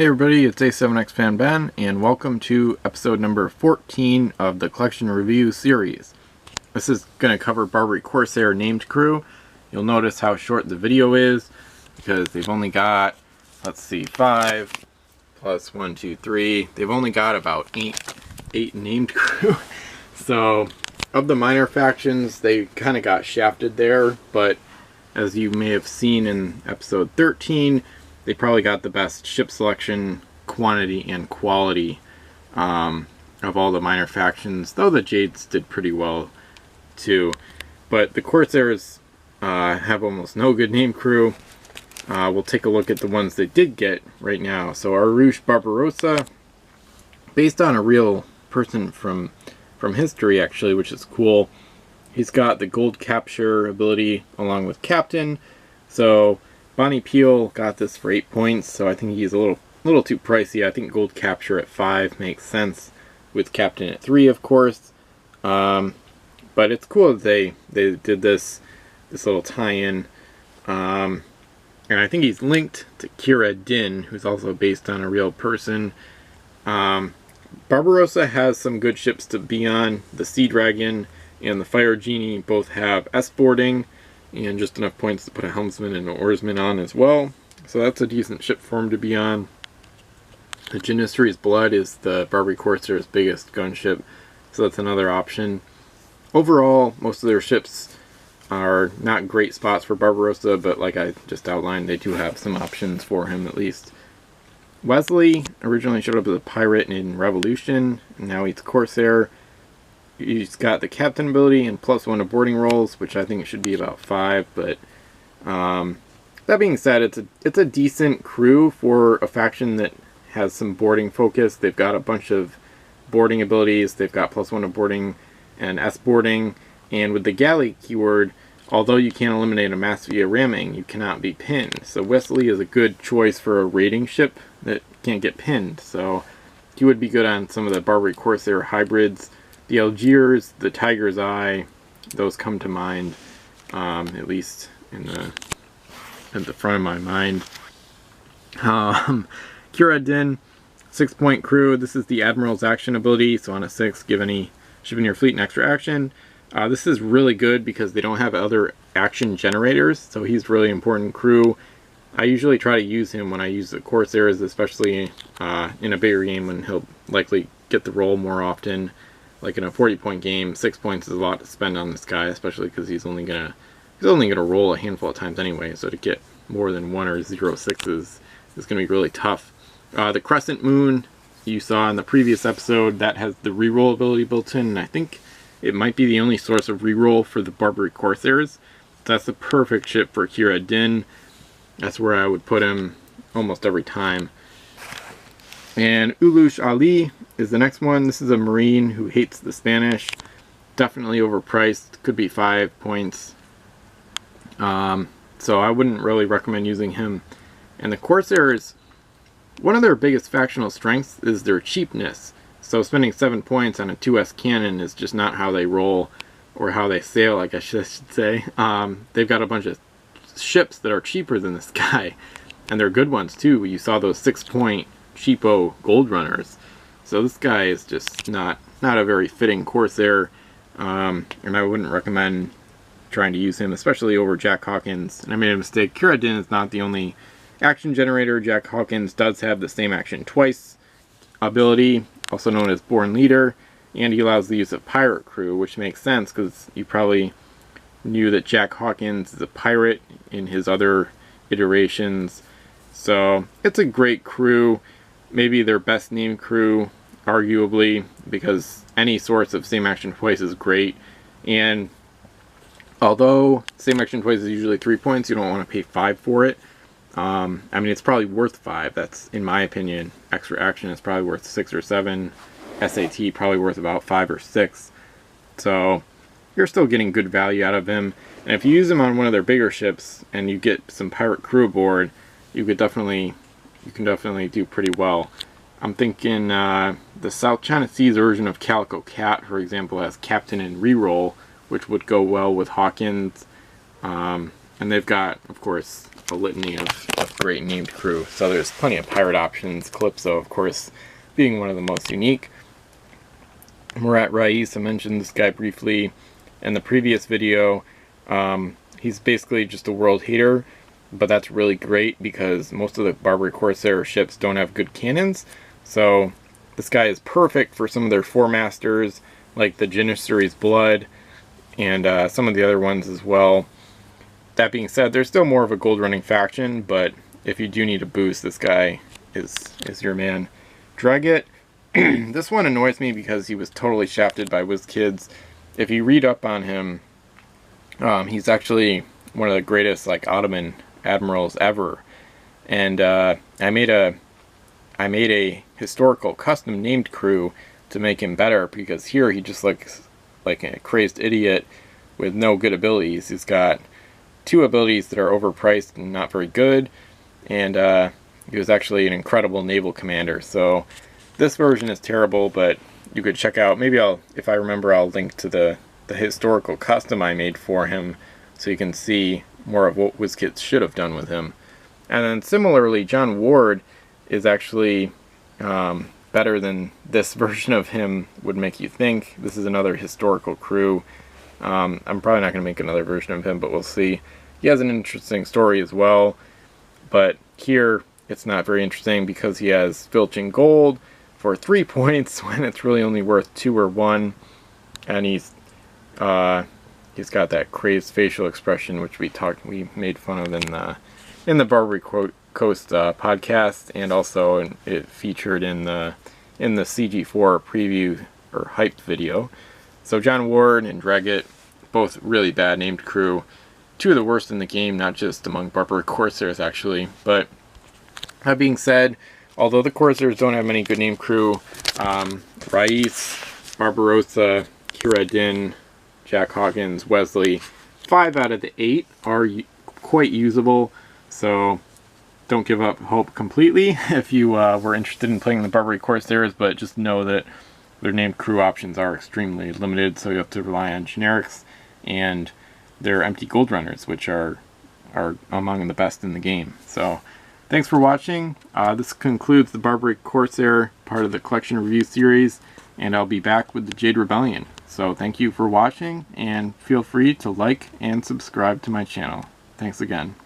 Hey everybody, it's A7X Fan Ben, and welcome to episode number 14 of the Collection Review series. This is going to cover Barbary Corsair named crew. You'll notice how short the video is, because they've only got, let's see, 5 plus 1, 2, 3. They've only got about 8 named crew. So, of the minor factions, they kind of got shafted there, but as you may have seen in episode 13, they probably got the best ship selection, quantity, and quality of all the minor factions, though the Jades did pretty well too. But the Corsairs have almost no good name crew. We'll take a look at the ones they did get right now. So our Roush Barbarossa, based on a real person from history actually, which is cool. He's got the gold capture ability along with Captain. So Bonnie Peel got this for 8 points, so I think he's a little too pricey. I think gold capture at 5 makes sense, with Captain at 3, of course. But it's cool that they did this little tie-in. And I think he's linked to Kyra Den, who's also based on a real person. Barbarossa has some good ships to be on. The Sea Dragon and the Fire Genie both have S-boarding, and just enough points to put a helmsman and an oarsman on as well. So that's a decent ship for him to be on. The Janissary's Blood is the Barbary Corsair's biggest gunship, so that's another option. Overall, most of their ships are not great spots for Barbarossa, but like I just outlined, they do have some options for him at least. Wesley originally showed up as a pirate in Revolution, and now he's Corsair. He's got the captain ability and +1 to boarding rolls, which I think should be about 5. But that being said, it's a decent crew for a faction that has some boarding focus. They've got a bunch of boarding abilities. They've got +1 to boarding and S boarding. And with the galley keyword, although you can't eliminate a mass via ramming, you cannot be pinned. So Wesley is a good choice for a raiding ship that can't get pinned. So he would be good on some of the Barbary Corsair hybrids. The Algiers, the Tiger's Eye, those come to mind, at least at the front of my mind. Kyra Den, 6-point crew. This is the Admiral's action ability, so on a 6, give any ship in your fleet an extra action. This is really good because they don't have other action generators, so he's really important crew. I usually try to use him when I use the Corsairs, especially in a bigger game when he'll likely get the roll more often. Like in a 40-point game, 6 points is a lot to spend on this guy, especially because he's only gonna roll a handful of times anyway. So to get more than 1 or 0 6s is gonna be really tough. The Crescent Moon you saw in the previous episode, that has the reroll ability built in, and I think it might be the only source of reroll for the Barbary Corsairs. That's the perfect ship for Kyra Den. That's where I would put him almost every time. And Lulu Shali is the next one. This is a Marine who hates the Spanish. Definitely overpriced. Could be 5 points. So I wouldn't really recommend using him. And the Corsairs, one of their biggest factional strengths is their cheapness. So spending 7 points on a 2S cannon is just not how they roll, or how they sail, I guess I should say. They've got a bunch of ships that are cheaper than this guy. And they're good ones too. You saw those 6-point cheapo gold runners. So this guy is just not a very fitting Corsair, and I wouldn't recommend trying to use him, especially over Jack Hawkins. And I made a mistake. Kyra Den is not the only action generator. Jack Hawkins does have the same action twice ability, also known as Born Leader, and he allows the use of pirate crew, which makes sense because you probably knew that Jack Hawkins is a pirate in his other iterations. So it's a great crew. Maybe their best named crew, arguably, because any source of same action twice is great. And although same action twice is usually 3 points, you don't want to pay 5 for it. I mean, it's probably worth 5. That's, in my opinion. Extra action is probably worth 6 or 7. SAT probably worth about 5 or 6. So you're still getting good value out of him. And if you use him on one of their bigger ships and you get some pirate crew aboard, you can definitely do pretty well. I'm thinking the South China Sea's version of Calico Cat, for example, has Captain and Reroll, which would go well with Hawkins. And they've got, of course, a litany of great named crew. So there's plenty of pirate options. Calypso, of course, being one of the most unique. Murat Rais, I mentioned this guy briefly in the previous video. He's basically just a world hater, but that's really great because most of the Barbary Corsair ships don't have good cannons. So this guy is perfect for some of their Four Masters, like the Janissary's Blood, and some of the other ones as well. That being said, there's still more of a gold running faction, but if you do need a boost, this guy is your man. Drugit. This one annoys me because he was totally shafted by WizKids. If you read up on him, he's actually one of the greatest like Ottoman admirals ever. And I made a historical custom named crew to make him better, because here he just looks like a crazed idiot with no good abilities. He's got 2 abilities that are overpriced and not very good, and he was actually an incredible naval commander. So this version is terrible, but you could check out, maybe if I remember, I'll link to the historical custom I made for him so you can see more of what WizKids should have done with him. And then similarly, John Ward is actually better than this version of him would make you think. This is another historical crew. I'm probably not going to make another version of him, but we'll see. He has an interesting story as well, but here it's not very interesting because he has filching gold for 3 points when it's really only worth 2 or 1, and he's got that crazed facial expression which we made fun of in the Barbary Coast podcast, and also it featured in the CG4 preview or hyped video. So John Ward and Drugit, both really bad named crew, 2 of the worst in the game, not just among Barbary Corsairs actually. But that being said, although the Corsairs don't have many good named crew, Rais, Barbarossa, Kyra Den, Jack Hawkins, Wesley, 5 out of the 8 are quite usable. So don't give up hope completely if you were interested in playing the Barbary Corsairs, but just know that their named crew options are extremely limited, so you have to rely on generics and their empty gold runners, which are among the best in the game. So thanks for watching. This concludes the Barbary Corsair part of the collection review series, and I'll be back with the Jade Rebellion. So thank you for watching, and feel free to like and subscribe to my channel. Thanks again.